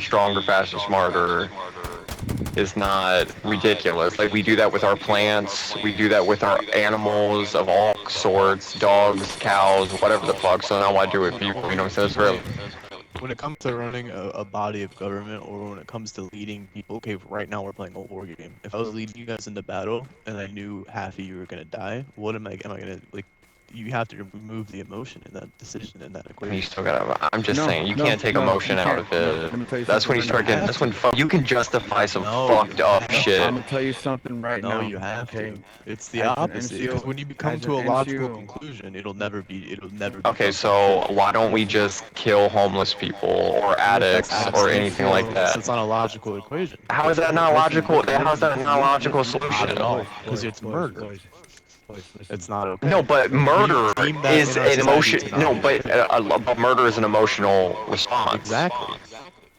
stronger, faster, smarter is not ridiculous. Like, we do that with our plants, we do that with our animals of all sorts, dogs, cows, whatever the fuck. So now why do it with people? You know what I'm saying? It's really. When it comes to running a body of government, or when it comes to leading people, okay, right now we're playing a war game. If I was leading you guys into battle and I knew half of you were gonna die, what am I gonna like? You have to remove the emotion in that decision, in that You equation. still gotta. I'm just No, saying, you no, can't take no, you emotion out can't. of No, it. let me tell you That's something when you right start now. getting. That's when you can justify some No, fucked you up have shit. I'm gonna tell you something right No, now. you have Okay, to. It's the as an opposite. Because NCO, when you become as an to a logical NCO, conclusion, it'll never be. It'll never Okay, become so true. why don't we listen, just kill homeless people or that's addicts as an or Absolutely, anything like NCO. because that? it's not a logical equation. How is It's that not Listen, logical? listen, How's listen, that not a logical not at solution? all. Because it's murder. listen. It's not No, okay. but We murder deem that is in our an society emotion. to not No, be but, okay. but murder is an emotional response. Exactly.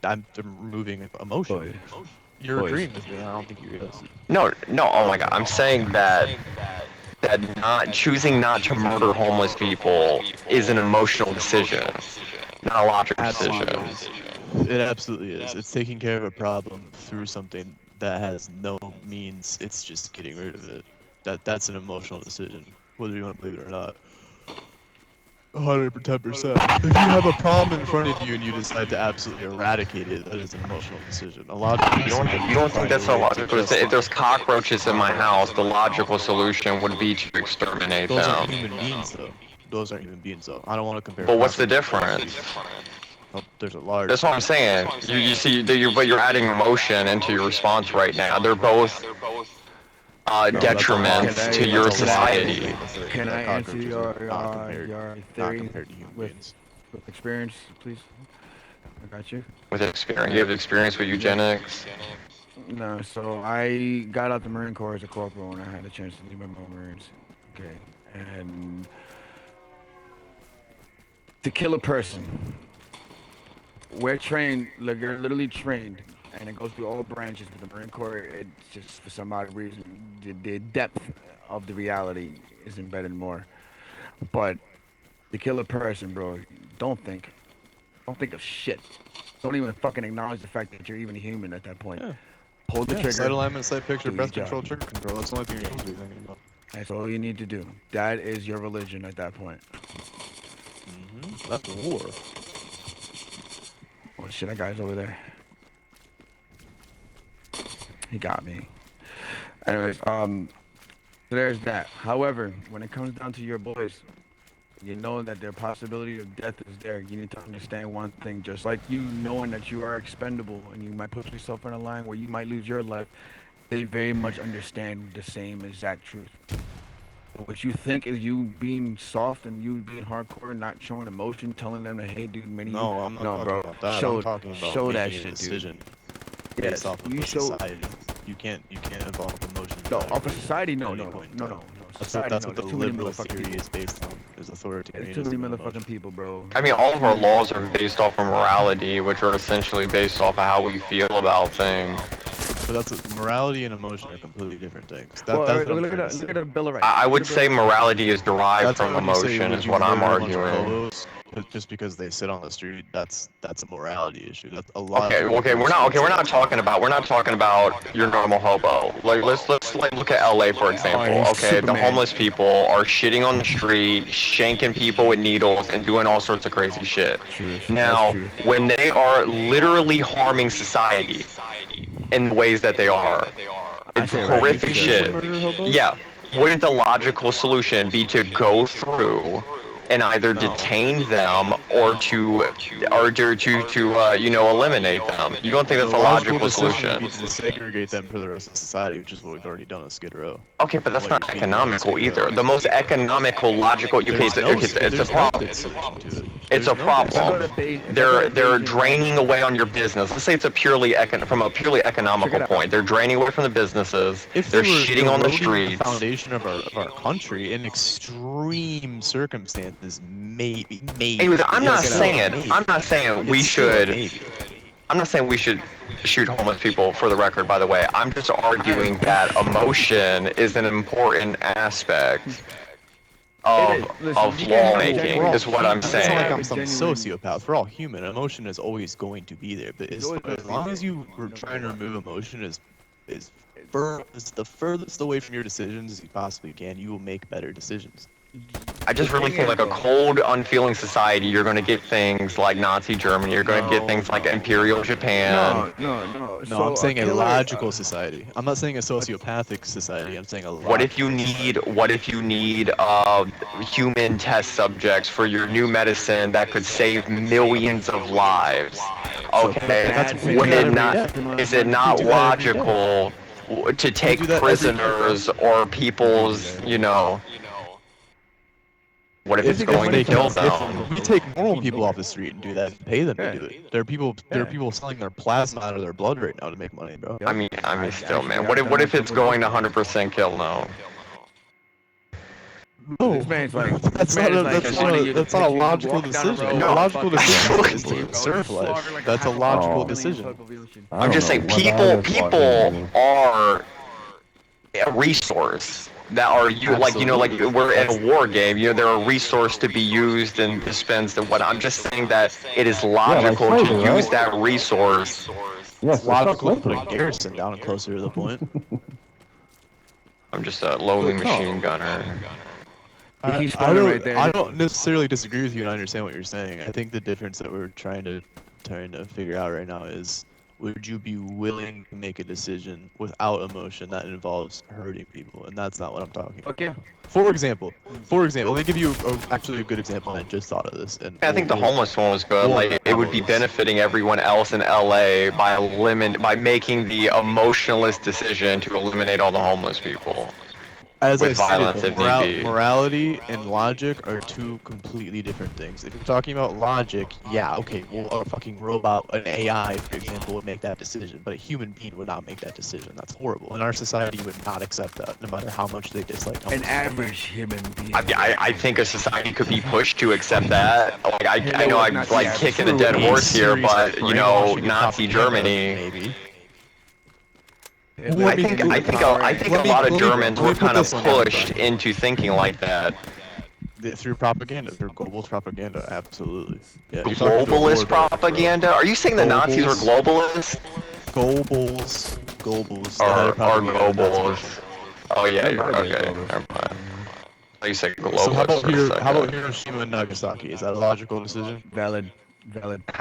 I'm removing emotion. Boys, You're boys. agreeing with me. I don't think you realize it. No, no. Oh my God, I'm saying that not choosing not to murder homeless people is an emotional decision, not a logical decision. Absolutely is. It absolutely is. It's taking care of a problem through something that has no means. It's just getting rid of it. That's an emotional decision, whether you want to believe it or not. 110%. If you have a problem in front of you and you decide to absolutely eradicate it, that is an emotional decision. A logical decision You is to don't think find a that's a way to logical decision? If justify. there's cockroaches in my house, the logical solution would be to exterminate Those aren't them. human beings, though. Those aren't human beings, though. I don't want to compare But what's the cockroaches to human difference? beings. Oh, there's a large That's what I'm difference. saying. You see, but you're adding emotion into your response right now. They're both No, that's a Can detriments to I your that's a can I logical society. statement. can I answer Cockroaches are your not theory compared to human with beings. experience, please? I got you. With experience, you have experience with eugenics. No, so I got out the Marine Corps as a corporal and I had a chance to leave my Marines. Okay, and to kill a person, we're trained, like you're literally trained, and it goes through all branches of the Marine Corps. It's just for some odd reason, the depth of the reality is embedded more. But to kill a person, bro, don't think, don't think of shit. Don't even fucking acknowledge the fact that you're even human at that point. Yeah. Pull the Yeah. trigger. Sight alignment, sight picture, Do your breath job. control, trigger control. That's the only thing you're supposed to be thinking about. That's all you need to do. That is your religion at that point. That's war. Oh shit, that guy's over there. He got me. Anyways, so there's that. However, when it comes down to your boys, you know that their possibility of death is there. You need to understand one thing. Just like you knowing that you are expendable and you might put yourself in a line where you might lose your life, they very much understand the same exact truth. What you think is you being soft and you being hardcore, not showing emotion, telling them that, hey, dude, many No, I'm not no, talking bro, about that. show, I'm talking about show that making a shit, dude. decision Yes, based off of you a show. society. You can't involve emotion. No, in that off of equation society, at no, any no, point in no, time. no, no. That's Society, that's no. what the There's too many liberal motherfucking theory people. is based on. Is There's too many authoritarianism and motherfucking emotion. people, bro. I mean, all of our laws are based off of morality, which are essentially based off of how we feel about things. But morality and emotion are completely different things. Well, That's what I'm look trying to at say. look at the Bill of Rights. I Look would at the Bill say of Rights. morality is derived That's from like when you say, emotion, would is you what I'm murder a bunch of arguing. hobos just because they sit on the street? That's a morality issue. That's a Okay, logical okay, person would say we're not that's wrong. talking about your normal hobo. Like, let's like look at LA for Oh, example. he's Okay, the Superman. homeless people are shitting on the street, shanking people with needles, and doing all sorts of crazy shit. Truth. That's Now, truth. when they are literally harming society in the ways that they are, I it's say rightly horrific You think we so. should shit. murder hobos? Yeah, wouldn't the logical solution be to go through and either No. detain them or to eliminate them? You don't think The that's a logical logical decision would solution? be to segregate them for the rest of society, which is what we've already done at Skid Row. Okay, but And that's what you're not speaking about at economical Skid Row. either. The most economical, logical. Okay, There's no it's a there's no good problem. solution to it. It's There's a no good If I go problem. to solution. They're Beijing, right? draining away on your business. Let's say it's a from a purely Check economical it out. point. They're draining away from the businesses. If They're they were shitting on the eroding the streets. foundation of our country in extreme circumstances, maybe. Anyways, I'm It's not Check it out. saying maybe. I'm not saying we It's still a should. maybe. I'm not saying we should shoot homeless people, for the record, by the way. I'm just arguing that emotion is an important aspect Listen, of you can't have lawmaking genuine- is what I'm It's not saying. like have I'm a some genuine- sociopath. We're all human. Emotion is always going to be there. But It's as, always gonna as be long there. as you were trying to remove emotion is the furthest away from your decisions as you possibly can, you will make better decisions. I just The really thing think like is, a though- cold, unfeeling society, you're going to get things like Nazi Germany. You're going to get things like Imperial Japan. No. No, So I'm saying a killer- logical society. I'm not saying a sociopathic society. I'm saying a logical. What if you need human test subjects for your new medicine that could save millions of lives? So, Okay, that's- we would do that it every not? day. Is it We not do that every day. logical to take do that every day, bro. prisoners or people's, that. you know? What if If it's they going to They kill can- them? if we take normal people off the street and do that and pay them Yeah. to do it. There are Yeah. people selling their plasma out of their blood right now to make money, bro. I mean, still, man. Actually, What if I've it's done going to that. 100% kill now? No, This man's like, that's this not man a, is like, that's one not of a, you- that's not a you logical walk down the decision. road, A logical fucking decision fucking is to bro, conserve slaughter life. like That's a half logical million decision. population. I I'm don't just saying, know what that people is fucking- are a resource that are like we're in a war game. You know, they're a resource to be used and dispensed and what. I'm just saying that it is logical to slavery, right? use that resource. Yes, It's logical to that's put a slavery. garrison down closer to the point. I'm just a lowly No. machine gunner. He's I spawning don't, right there. I don't necessarily disagree with you and I understand what you're saying. I think the difference that we're trying to figure out right now is, would you be willing to make a decision without emotion that involves hurting people? And that's not what I'm talking about. Okay. For example, let me give you actually a good example. I just thought of this. And I think the we'll- homeless one was good. Like it would be benefiting everyone else in LA by making the emotionless decision to eliminate all the homeless people. As with I violence stated, if need be. morality and logic are two completely different things. If you're talking about logic, yeah, okay, well, a fucking robot, an AI, for example, would make that decision, but a human being would not make that decision. That's horrible. And our society would not accept that, no matter how much they dislike An homeless. average human being. I think a society could be pushed to accept that. Like I know I'm Not like the kicking a average. dead Through a horse here, series but of you know, brainwashing and Nazi propaganda, Germany. maybe. Let I me think give you I the think power I and- think Let a me- lot of let me- Germans let me were put kind of this one down, pushed Brian. into thinking like that. Through propaganda, through globalist propaganda, absolutely. Yeah, you're talking to a Globalist war dog, bro. propaganda? Are you saying the Nazis were globalists? Goebbels, Or the head of propaganda, that's what- globalists? Oh yeah, That you're might have been okay. globalist. Never mind. I thought you said globalist So how about for a second. how about Hiroshima and Nagasaki? Is that a logical decision? Valid.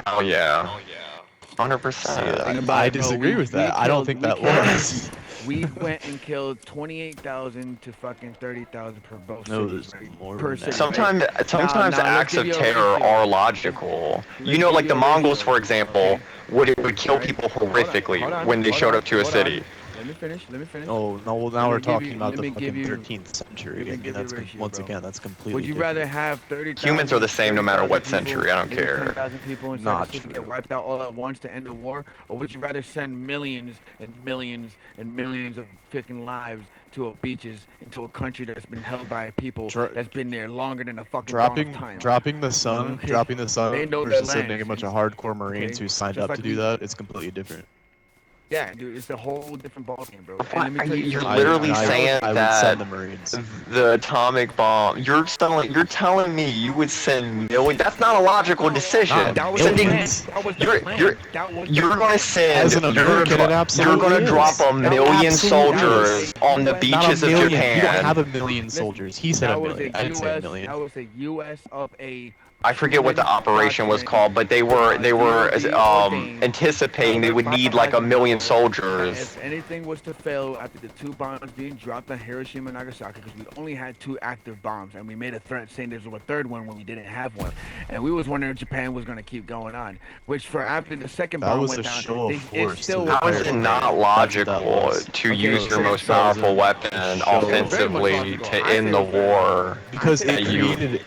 Oh yeah. See, 100%. Think about I it, bro. disagree We- with that. we I don't killed- think we that killed- was. We went and killed 28,000 to fucking 30,000 per both No, cities, there's right? more Per than city, that. Sometimes Now, let's acts give of you a terror ratio. are logical. You Let's know, give like you the a Mongols, ratio, for example, would kill Right. people Hold on, horrifically hold on, when they hold showed on, up to a hold on. city. Let me finish. Oh no! Well, now Let we're me give talking you- about let the me fucking give you- 13th century, let me and give you that's a ratio, once bro. again that's completely. Would you different. rather have 30,000? Humans are the same no matter what 30,000 people, century, I don't maybe care. 10,000 people inside Not the city true. get wiped out all at once to end the war, or would you rather send millions and millions and millions of freaking lives to a beaches into a country that's been held by people Dro- that's been there longer than a fucking dropping dawn of time? dropping the sun, Okay. dropping the They sun know their versus sending a lands, bunch of and- hardcore Marines okay, who signed just up like to do we- that. It's completely different. Yeah, dude, it's a whole different ballgame, bro. What? And let me tell you You're something. literally I saying would that send the Marines. the atomic bomb. You're telling me you would send millions. That's not a logical decision. That was the Sending- plan. That was the you're- plan. you're- That was the You're plan. gonna send. As an American, it you're absolutely gonna is. drop a It million absolutely soldiers is. on the Not a beaches of million. Japan. You don't have a million Listen, soldiers. He said a That was million. a I didn't say a U.S. million. That was a U.S. of a. I forget what the human operation was document, called, but they were ordained anticipating they would need like a million soldiers. If anything was to fail after the 2 bombs being dropped on Hiroshima and Nagasaki, because we only had 2 active bombs, and we made a threat saying there was a 3rd one when we didn't have one, and we was wondering if Japan was going to keep going on. Which for after the 2nd That bomb was went a down, show of it force still to was How is it very not prepared. logical was. to Okay, use your so most that was powerful a weapon show. offensively Very much to logical. I end say the it's very war? Because that it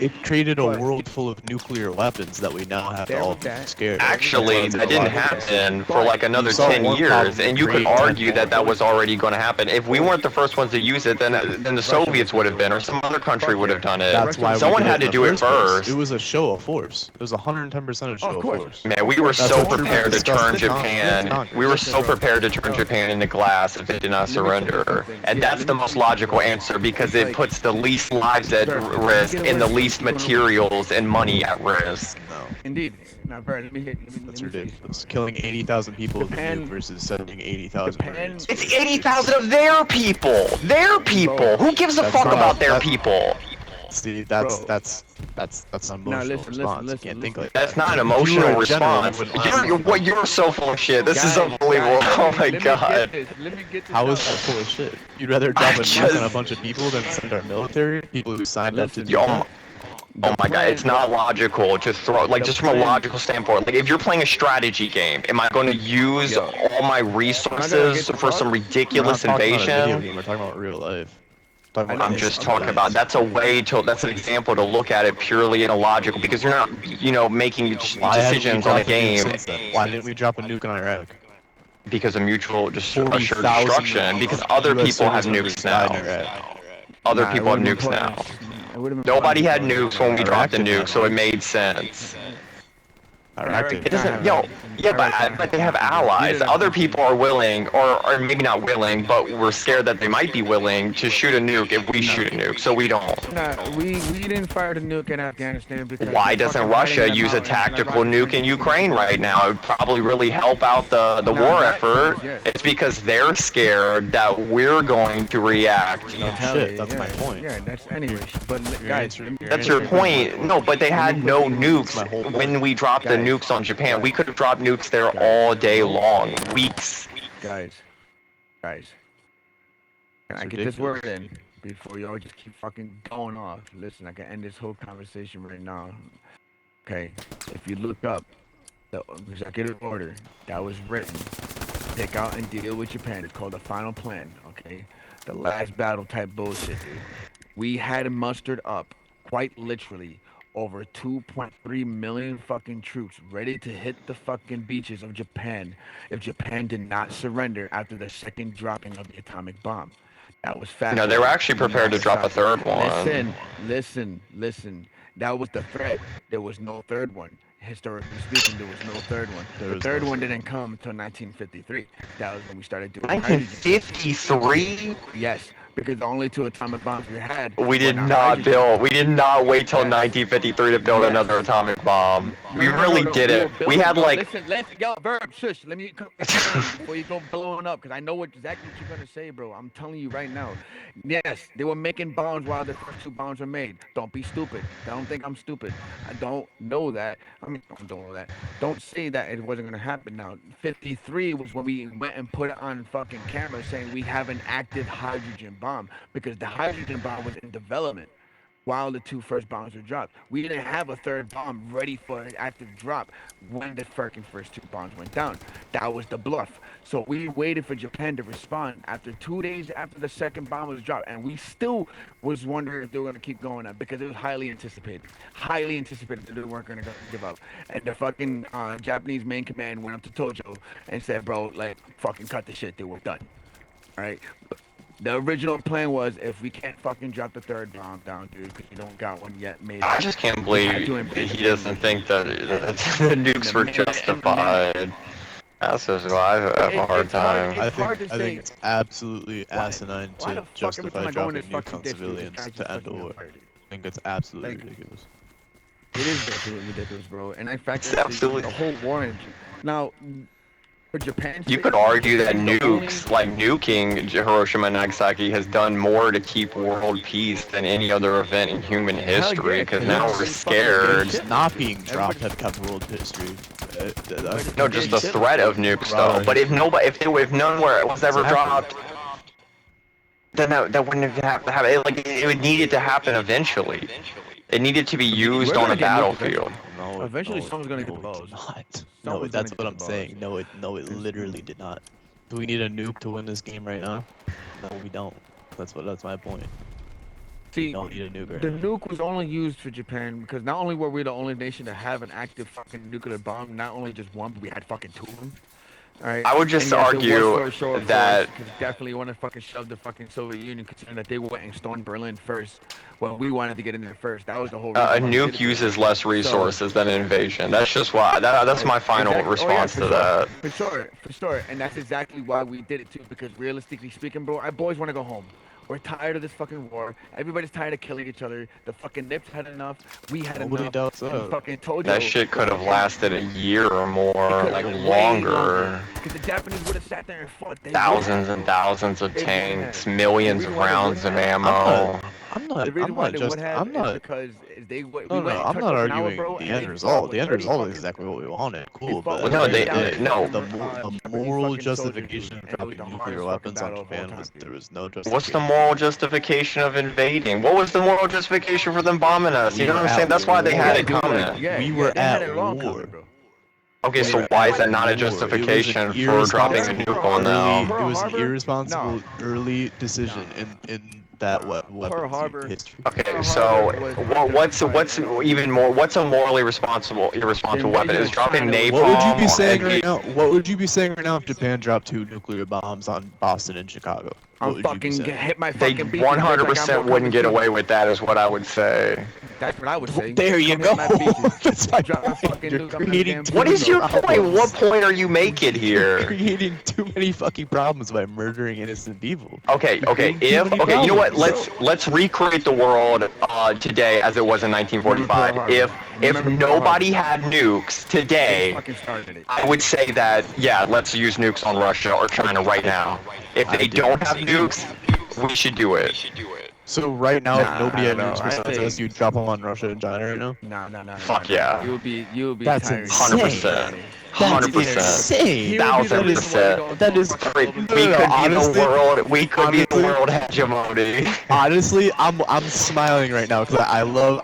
you- created a But- world full of nuclear weapons that we now have to all be scared of. Actually, that didn't happen for like another You saw 10 one years, problem and you could create 10 argue that that was already going to happen. If we weren't the first ones to use it, then the Soviets would have been, or some other country would have done it. That's why Someone we did had to in the do it first place. first. It was a show of force. It was 110% a show of force. Man, we were That's so what Truman prepared to discussed turn in Japan. We were so prepared to turn Japan into glass if it did not surrender. And that's the most logical answer because it puts the least lives at risk and the least materials and money at risk. No, Indeed. Now, Bird, let me hit. that's ridiculous. Killing 80,000 people with a nuke versus sending 80,000 Marines. It's 80,000 of their people! Their people! Who gives a That's fuck not- about their that- people? See, that's an emotional response. You can't think like That's that. not an If you were emotional a general, response. you wouldn't laugh. You're so full of shit. This is unbelievable. Oh my god. How is that full of shit? You'd rather drop a nuke on a bunch of people than send our military? People who signed up to do that? Oh my god, it's not logical. Just from a logical standpoint. Like, if you're playing a strategy game, am I going to use all my resources for some ridiculous We're not talking about a video invasion? game, we're talking about real life. I'm just talking about, that's an example to look at it purely in a logical, because you're not, making decisions on a game Why didn't we drop a nuke on Iraq? because of mutual assured 40,000 destruction, because other US people have service nukes members died in now. Iraq. Other people have nukes now. Nobody had nukes when we dropped the nuke, so it made sense. Iraq did. It doesn't, but they have allies. Other people are willing, or maybe not willing, but we're scared that they might be willing to shoot a nuke if we shoot a nuke, so we don't. Nah, we didn't fire the nuke in Afghanistan because. Why doesn't Russia use a tactical nuke in Ukraine right now? It would probably really help out the war effort. It's because they're scared that we're going to react. No shit, that's my point. Yeah, that's anyways. But guys, That's your point. No, but they had no nukes when we dropped the nukes on Japan. We could have dropped nukes there all day long, weeks. Guys, can I get this word in before y'all just keep fucking going off? Listen, I can end this whole conversation right now. Okay, if you look up the executive order that was written, take out and deal with Japan. It's called the final plan. Okay, the last battle type bullshit. We had mustered up, quite literally, over 2.3 million fucking troops ready to hit the fucking beaches of Japan if Japan did not surrender after the second dropping of the atomic bomb. That was fast. No, they were actually prepared to drop a third one. Listen. That was the threat. There was no third one. Historically speaking, there was no third one. The third one didn't come until 1953. That was when we started doing hydrogen. 1953? Yes. Because the only two atomic bombs we had. We did not wait till 1953 to build another atomic bomb. We really didn't. We had like. Listen, yo, Verb, shush. Let me before you go blowing up, because I know exactly what you're gonna say, bro. I'm telling you right now. Yes, they were making bombs while the first two bombs were made. Don't be stupid. Don't think I'm stupid. I don't know that. I mean, I don't know that. Don't say that it wasn't gonna happen. Now, 53 was when we went and put it on fucking camera saying we have an active hydrogen bomb, because the hydrogen bomb was in development while the two first bombs were dropped. We didn't have a third bomb ready for an active drop when the fucking first two bombs went down. That was the bluff. So we waited for Japan to respond after 2 days after the second bomb was dropped, and we still was wondering if they were going to keep going up because it was highly anticipated that they weren't going to give up. And the fucking Japanese main command went up to Tojo and said, bro, like, fucking cut the shit, they were done. All right? The original plan was, if we can't fucking drop the third bomb down, dude, because we don't got one yet made. I just can't believe he doesn't think that the nukes were justified. That's just why I have a hard time. I think it's absolutely asinine to justify dropping nukes on civilians to end a war. I think it's absolutely ridiculous. It is absolutely ridiculous, bro. And in fact, It's absolutely the whole war. Now, for Japan, you could argue that nukes, like nuking Hiroshima and Nagasaki, has done more to keep world peace than any other event in human history, because now we're scared. Just not being dropped have kept world history. No, just the threat of nukes, though. But if none was ever dropped, then that wouldn't have to happen. Like, it would need it to happen eventually. It needed to be used on a battlefield. No, Eventually, no, someone's gonna get no, it blows. did not. No, that's what I'm saying. No, it literally did not. Do we need a nuke to win this game right now? No, we don't. That's my point. See, You don't need a nuke right the now. nuke was only used for Japan because not only were we the only nation to have an active fucking nuclear bomb, not only just one, but we had fucking two of them. All right. I would And just yes, it was argue for a show of that force, because definitely want to fucking shove the fucking Soviet Union, considering that they went and stormed Berlin first, when we wanted to get in there first. That was the whole reason a why we did nuke it. uses less So, resources than an invasion. That's just why. That's my final exactly. Oh yeah, response for to sure, that. for sure, and that's exactly why we did it too. Because realistically speaking, bro, our boys want to go home. We're tired of this fucking war. Everybody's tired of killing each other. The fucking nips had enough. We had Nobody enough. doubts And that. fucking told That you. shit could have fucking- lasted a year or more, like longer. Because the Japanese would have sat there and fought. They would Thousands have. and thousands of They would tanks, have. millions The of reason why they rounds would of have- ammo. The reason why they would have I'm is not. because we No, went no, and I'm touched not Okinawa, arguing bro, the and end they result. fought The with end 30 result is fucking- exactly what we wanted. they Cool, fought but with No, at the they- end of the day, no. the Japanese moral fucking soldiers, justification dude, of and it was dropping the nuclear hardest weapons fucking on battle of all Japan time, was dude. there was no justification. What's the moral justification of invading? What was the moral justification for them bombing us? You know what I'm saying? That's why they had it coming. We were they had at it long war. coming, bro. Okay, We so were why at is that not a war. It was an justification for dropping a irresponsible nuke on them? It was an Pearl Harbor? irresponsible No. early decision in that weapons Harbor. history. Okay, Pearl so Harbor was what's even more? What's a morally irresponsible weapon? Is dropping China was- napalm? What would you be on saying a- right now? What would you be saying right now if Japan dropped 2 nuclear bombs on Boston and Chicago? What I'm would you be fucking saying? hit my They fucking beaches, bitch, 100% like I'm wouldn't get coming away soon. with that, is what I would say. That's what I would say. There you Come go. hit my beaches. That's my Drop a point. fucking You're nuke on them creating damn too What is many your point? problems. What point are you making You're here? creating too many fucking problems by murdering innocent people. Okay, You're okay. creating too many You know what? problems. Let's recreate the world today as it was in 1945. If Remember Pearl nobody Harbor. had nukes They today, fucking started it. I would say that yeah, let's use nukes on Russia or China right now. If I they didn't don't have say nukes, we should do it. So right now, Nah, if nobody I had don't nukes know. I besides think- us, you drop them on Russia and China right now? No. Fuck yeah. You would be That's tired. insane. 100%. That's 100%. insane. Thousand That is- percent. That is. We No, could no, be the honestly- world. We could be the honestly- world hegemony. Honestly, I'm smiling right now because I love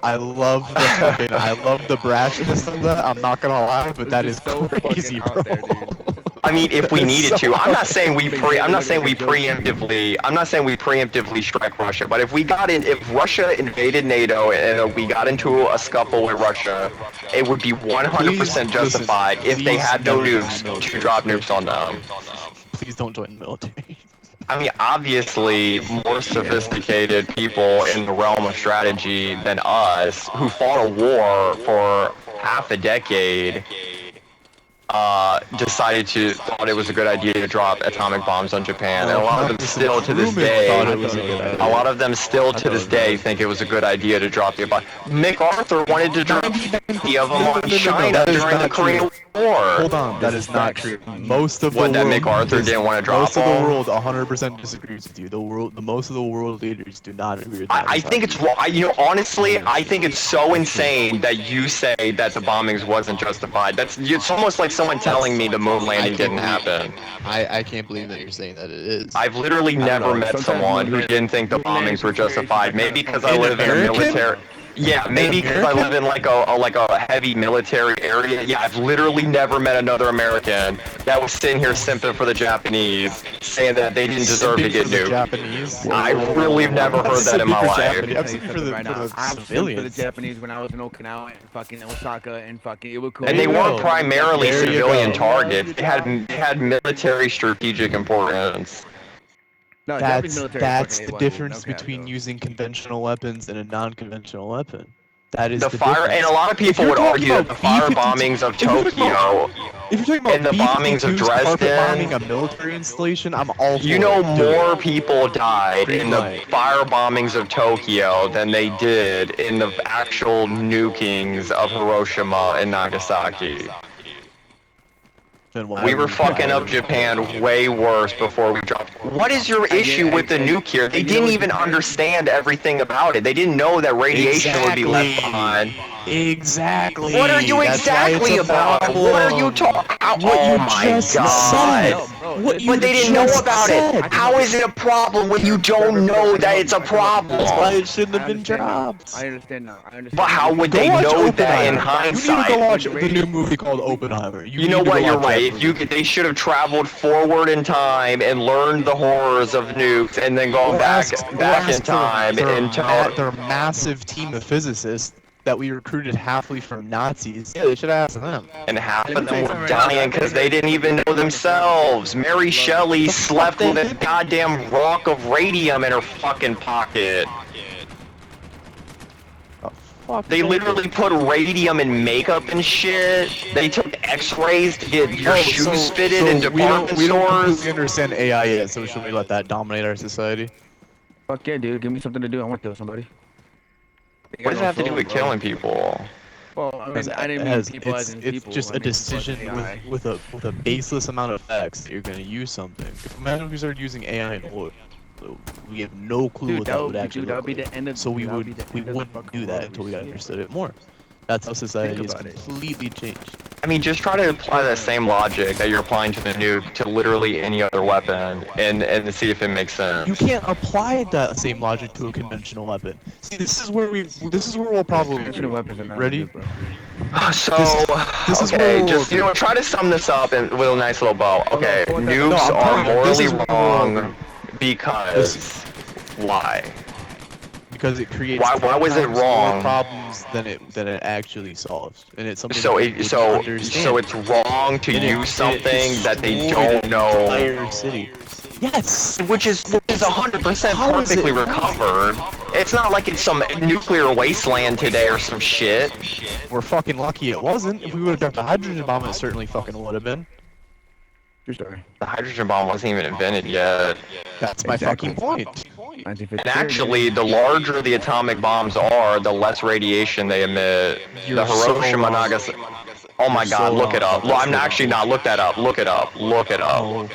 the fucking I love the brashness of that. I'm not gonna lie, but that is It's so fucking crazy, out bro. there, dude. I mean, if we That is needed so to, I'm not saying we Preemptively. preemptively strike Russia, but if Russia invaded NATO and we got into a scuffle with Russia, it would be 100% justified if they had no nukes to drop nukes on them. Please don't join the military. I mean, obviously, more sophisticated people in the realm of strategy than us, who fought a war for half a decade, thought it was a good idea to drop atomic bombs on Japan, and a lot of them still to this day, thought it was a good idea. a lot of them still to this day think it was a good idea to drop the bomb. MacArthur wanted to drop 50 of them on China that is during the not Korean true. War. Hold on, that is not true. Most of What, the that world, MacArthur didn't want to drop most of the them? world 100% disagrees with you. Most of the world leaders do not agree with that. I think it's wrong. Honestly, I think it's so insane that you say that the bombings wasn't justified. It's almost like someone telling me the moon landing didn't happen. I can't believe that you're saying that it is. I've literally never met sometimes someone moon who landing- didn't think the moon landings bombings were are very justified. Maybe because I An live in a American? military. Yeah, maybe because I live in like a heavy military area. Yeah, I've literally never met another American that was sitting here simping for the Japanese, saying that they didn't deserve to get For the nuked. Japanese. I really have never heard that in my For life. Japanese. I'm Tell you speaking for something the, right for now. the I'm for the civilians. Japanese when I was in Okinawa and fucking Osaka and fucking Iwakuni. And they There you weren't go. primarily There you civilian go. targets. They had military strategic importance. No, Japanese That's military that's fucking the ate one, difference dude. No cap, between though. using conventional weapons and a non-conventional weapon. That is The the fire, difference. and a lot of If people you're would talking argue that the about fire B-52 bombings of if you're talking about- Tokyo, If you're talking about and the bombings of B-52s carpet Dresden- bombing a military installation, I'm all for you know, it. Do it. more people died Green in the light. fire bombings of Tokyo than they did in the actual nukings of Hiroshima and Nagasaki. Then why We were would fucking fire- up Japan way worse before we dropped. What is your issue with the nuclear? They didn't even understand everything about it. They didn't know that radiation would be left Exactly. behind. Exactly. What are you That's why exactly it's a about? What are you problem. talking? What Oh you my just god! said. Bro, what you But they didn't know just about said. it. How is it a problem when you don't know that it's a That's why problem? it shouldn't have been dropped. I understand now. I understand. But how would Go they watch know that in Oppenheimer. You need to hindsight? go watch the new movie called Oppenheimer. You know need to what? go You're watch that right. movie. They should have traveled forward in time and learned the horrors of nukes, and then gone Or back ask in time and tell. their massive team of physicists that we recruited halfly from Nazis. Yeah, they should have asked them. And half of them were dying because they didn't even know themselves. Mary Shelley slept with a goddamn rock of radium in her fucking pocket. They literally put radium in makeup and shit. They took X-rays to get your shoes fitted in department we don't stores. completely understand AI yet, so should we let that dominate our society? Fuck yeah, dude. Give me something to do. I want to kill somebody. What does it have to do with killing people? Well, I mean, I didn't mean people as in people. It's just a decision with a baseless amount of facts that you're gonna use something. Imagine if we started using AI in oil. We have no clue what that would actually look like. the end of. So we wouldn't do that until we understood it more. That's how society has completely changed. I mean, just try to apply that same logic that you're applying to the nuke to literally any other weapon, and see if it makes sense. You can't apply that same logic to a conventional weapon. See, this is where we'll probably ready. So, this is okay, where just try to sum this up with a nice little bow. Okay, nukes I'm are morally this is wrong because why? Because it creates why was it wrong? more problems than it actually solves, and it's something. So understand. it's wrong to use something that they don't know. Entire city. Yes. Which is 100% perfectly recovered. It's not like it's some nuclear wasteland today or some shit. We're fucking lucky it wasn't. If we would have dropped a hydrogen bomb, it certainly fucking would have been. True story. The hydrogen bomb wasn't even invented yet. That's my fucking point. And actually, the larger the atomic bombs are, the less radiation they emit. The Hiroshima, Nagasaki. Oh my God! Look it up. I'm actually not. Look that up. Look it up. Look it up.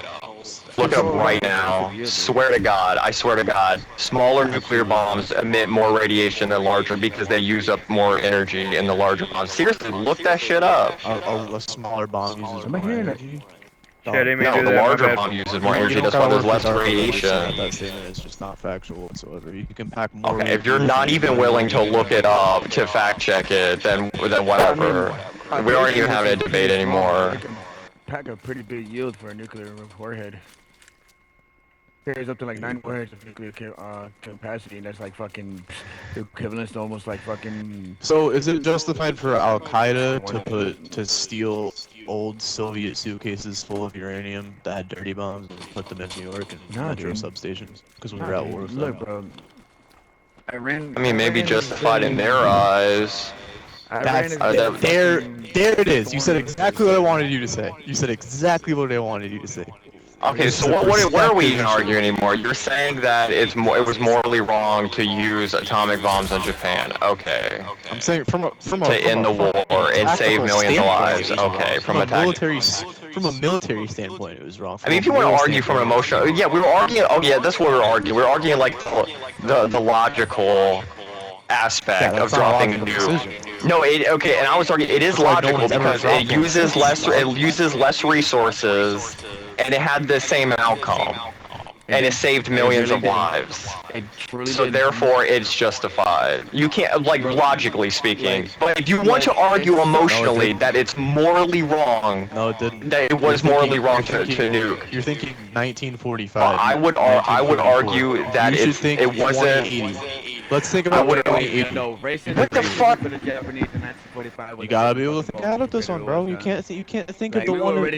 Look it up right now. Swear to God. I swear to God. Smaller nuclear bombs emit more radiation than larger because they use up more energy in the larger bombs. Seriously, look that shit up. A smaller bomb uses more energy. Yeah, they may No, do the that, larger my bad. bomb uses more energy. That's why there's less radiation. That statement is just not factual whatsoever. You can pack more. Okay, if you're not even willing to look it up to fact check it, then whatever. We aren't even having a debate anymore. Pack a pretty big yield for a nuclear warhead. Carries up to like 9 warheads of nuclear capacity, and that's like fucking equivalent to almost like fucking. So is it justified for Al Qaeda to steal old Soviet suitcases full of uranium that had dirty bombs and put them in New York and metro substations because we were at war with them? Look, bro. I mean, maybe justified in their eyes. There it is. You said exactly what I wanted you to say. You said exactly what I wanted you to say. Okay, so what are we even arguing anymore? You're saying that it was morally wrong to use atomic bombs on Japan. Okay. I'm saying from a to end the war and save millions of lives. Okay, from a military standpoint, it was wrong. I mean, if you want to argue from an emotional, yeah, we were arguing. Oh yeah, that's what we were arguing. We were arguing like the logical aspect of dropping a nuke. No, okay, and I was arguing it is logical because it uses less resources. And it had the same outcome, and it saved millions of lives. So therefore, it's justified. You can't, like, logically speaking. But if you want to argue emotionally that it's morally wrong, that it was morally wrong to nuke. You're thinking 1945. I would argue that it wasn't. Let's think about 2080. What the fuck? You gotta be able to think out of this one, bro. You can't think of the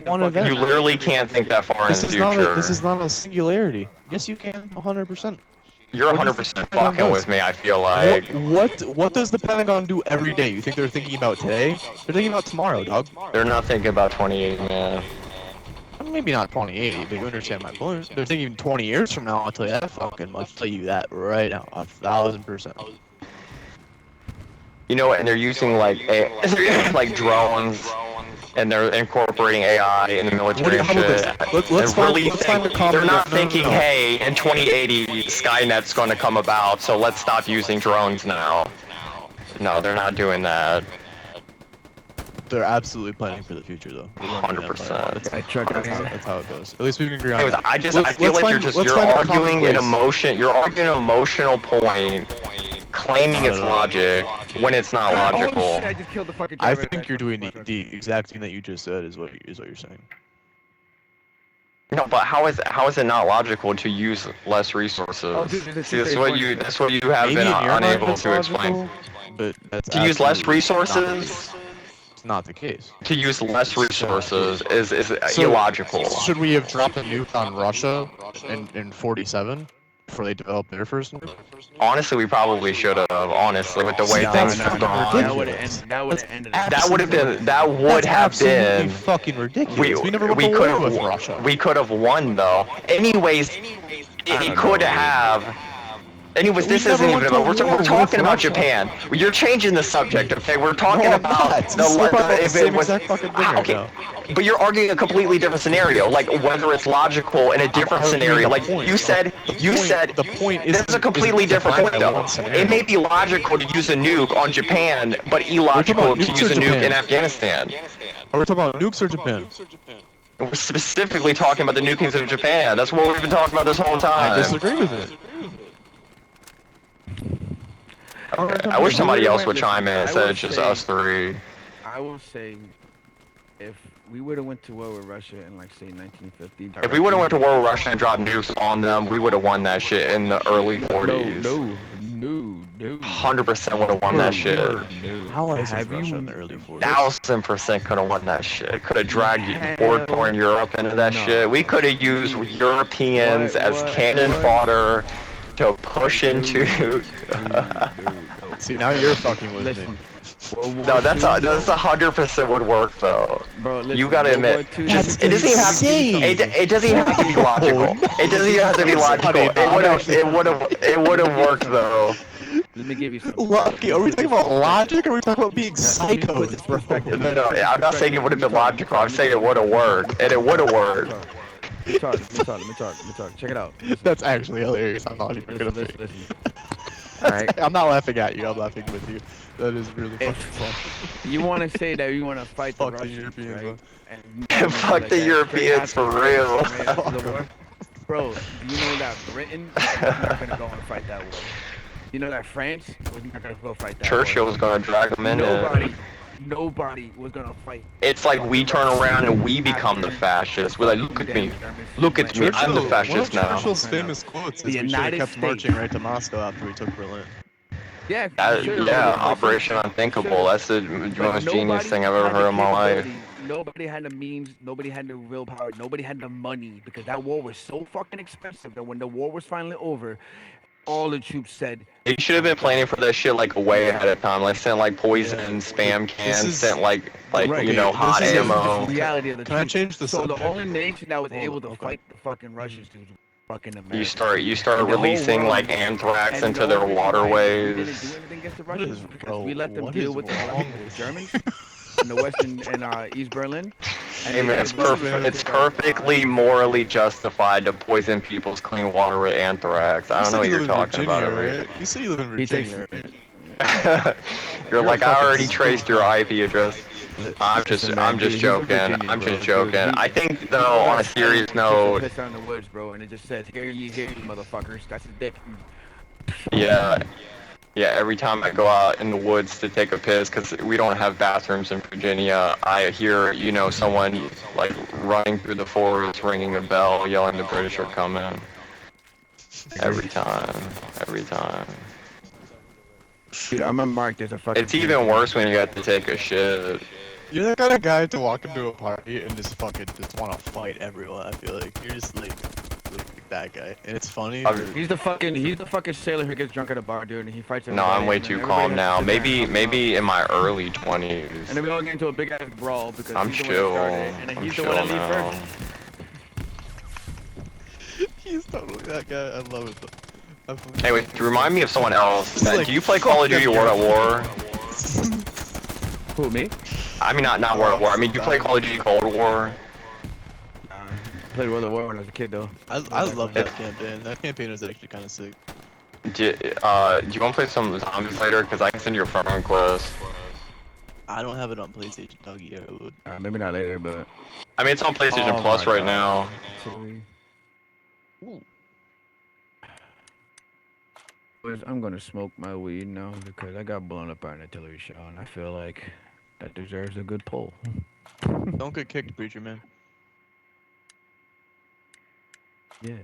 one event. You literally can't think that far in the future. This is not a singularity. Yes, you can. 100%. You're 100% fucking with me, I feel like. What does the Pentagon do every day? You think they're thinking about today? They're thinking about tomorrow, dog. They're not thinking about 2080, man. Maybe not 2080, but you understand my point. They're thinking 20 years from now, I'll tell you that fucking much. I'll tell you that right now, 1000%. You know what, and they're using like drones, and they're incorporating AI in the military and shit. Let's find a common. They're not thinking, hey, in 2080, Skynet's going to come about, so let's stop using drones now. No, they're not doing that. they're absolutely planning for the future, though. They don't mean that, but 100%. I truck out here. That's how it goes. At least we can agree on Anyways, that. I feel Let's like let's you're find a common arguing an place. emotion. You're arguing an emotional point, claiming Not it's at all. logic when it's not Oh logical. shit! I just killed the fucking I driver. think you're doing the exact thing that you just said is what you're saying. No, but how is it not logical to use less resources? Oh, dude, this See, is that's what you have Maybe been in your mind unable it's to explain. logical, but that's To use less absolutely not the resources, case. It's not the case. to use less resources is So, illogical. Should we have dropped a nuke on Russia in 47 before they developed their first nuke? Honestly, we probably should have. Honestly, with the way No, things no, have no, gone, That would have ended. that would have been. That would That's have absolutely been. fucking ridiculous. We never went we to could war with have Russia. we could have won though. Anyways, it could have. Anyways, this We never isn't went even to about. war We're with talking about Russia. Japan. You're changing the subject, okay? We're talking No, I'm about not. This is about the if it same was exact fucking thing right okay. now. But you're arguing a completely different scenario, like whether it's logical in a different arguing scenario. the Like point. you said, The point this is a completely different point, though. one scenario. It may be logical to use a nuke on Japan, but illogical about to nukes use or a nuke Japan? in Afghanistan. Are we talking about nukes or Japan? We're specifically talking about the nukings of Japan. That's what we've been talking about this whole time. I disagree with it. Okay, I wish somebody else would chime in instead of just us three. I will say, if we would have went to war with Russia in like say 1950. If we would have went to war with Russia and dropped nukes on them, we would have won that shit in the early 40s. No. 100% would have won that shit. How long Have was Russia you- in the early 40s? 1000% could have won that shit. Could have dragged war in Europe into that shit. We could have used Europeans as cannon fodder to push into. See, now you're fucking with me. Listen. No, that's 100% would work though. Bro, listen, You gotta World War admit, II just, it doesn't even have to be. It doesn't even have to be logical. It doesn't even have to be logical. It would have worked though. Let me give you some. Okay, are we talking about logic or are we talking about being Put this psychos? perspective. No, I'm not saying it would have been logical. I'm saying it would have worked, and it would have worked. Let me talk. Check it out. That's actually hilarious. I'm not even gonna Listen. fake. Alright. I'm not laughing at you. I'm laughing with you. That is really fucking If- funny. You want to say that you want to fight the Fuck the Russians, Europeans, right? bro. And Fuck the Europeans for real. Bro, do you know that Britain was not gonna go and fight that war? You know that France was not gonna go fight that Churchill war. was gonna drag them in it. Nobody was gonna fight. It's like we turn around and we become the fascists. We're like, look at me, look at me, I'm the fascist One of now. Churchill's famous quotes is The we should have United kept States. marching right to Moscow after we took Berlin. Yeah, Yeah, Operation Unthinkable. That's the most genius thing I've ever heard in my life. Nobody had the means, nobody had the willpower, nobody had the money because that war was so fucking expensive that when the war was finally over, all the troops said, They should have been planning for that shit like way ahead of time. Like sent like poison, spam cans, is- sent like Right, you know this hot is- this is ammo. just reality of the Can I truth. change the So the subject? only nation that was Hold able on, to okay. fight the fucking Russians was fucking America. You start And the whole releasing world- like anthrax and into the their only reason why we waterways. didn't do anything against the What Russians is- because bro, we let them what deal is with the wrong fucking with Germans in the Western and East Berlin. Hey man, it's perfectly morally justified to poison people's clean water with anthrax. I don't know what you're talking about over here. Right? You say you live in He takes- Virginia, right? You're like, I fucking already stupid. traced your IP address. I'm just Listen, man, he's in joking. Virginia, I'm bro. just joking. Dude, I think though, on a serious note, Piss out in the woods, bro, and it just says, "Hear ye, motherfuckers." That's a dick. yeah, every time I go out in the woods to take a piss, because we don't have bathrooms in Virginia, I hear, you know, someone like running through the forest, ringing a bell, yelling the British are coming. Every time. Dude, I'm gonna mark this a fucking. It's even worse when you have to take a shit. You're the kind of guy to walk into a party and just fucking just want to fight everyone. I feel like you're just like that guy, and it's funny. I'm- but- He's the fucking sailor who gets drunk at a bar, dude, and he fights. No, everybody, I'm way and then too everybody calm has now. to sit there and Maybe in my early 20s. And then we all get into a big ass brawl because I'm he's the chill. one that started, and then I'm he's chill the one that leaves now. first. He's totally that guy. I love it. Anyway, to remind me of someone else. It's like, Do you play Call of Duty World at War? Who, me? I mean, not World at War. I mean, do you play Call of Duty Cold War? Played World of War when I was a kid, though. I love that campaign. That campaign is actually kind of sick. Do you want to play some zombies later? Because I can send you a friend request. I don't have it on PlayStation, doggy. Yeah, I would. Maybe not later, but. I mean, it's on PlayStation Oh Plus my right God. now. Silly. Ooh. Boys, I'm gonna smoke my weed now because I got blown up by an artillery shell, and I feel like that deserves a good pull. Don't get kicked, preacher man. Yeah.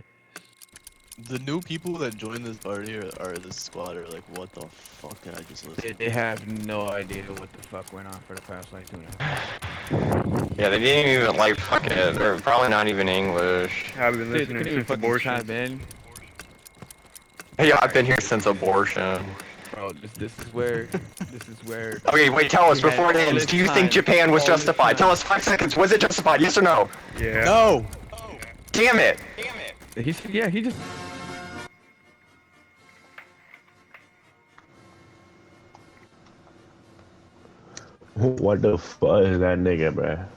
The new people that join this party are this squad are like, what the fuck did I just listen They to? have no idea what the fuck went on for the past like 2.5 Yeah, they didn't even like fuck it. They're probably not even English. I've been Dude, they listening couldn't even since fucking abortion. chime in. Yeah, I've been here since abortion. Bro, this is where Okay, wait, tell us we had before it all ends. this Do you think time, Japan was all this justified? Tell time. us 5 seconds. Was it justified? Yes or no? Yeah. No! Damn it! He said, yeah, he just. What the fuck is that nigga, bruh?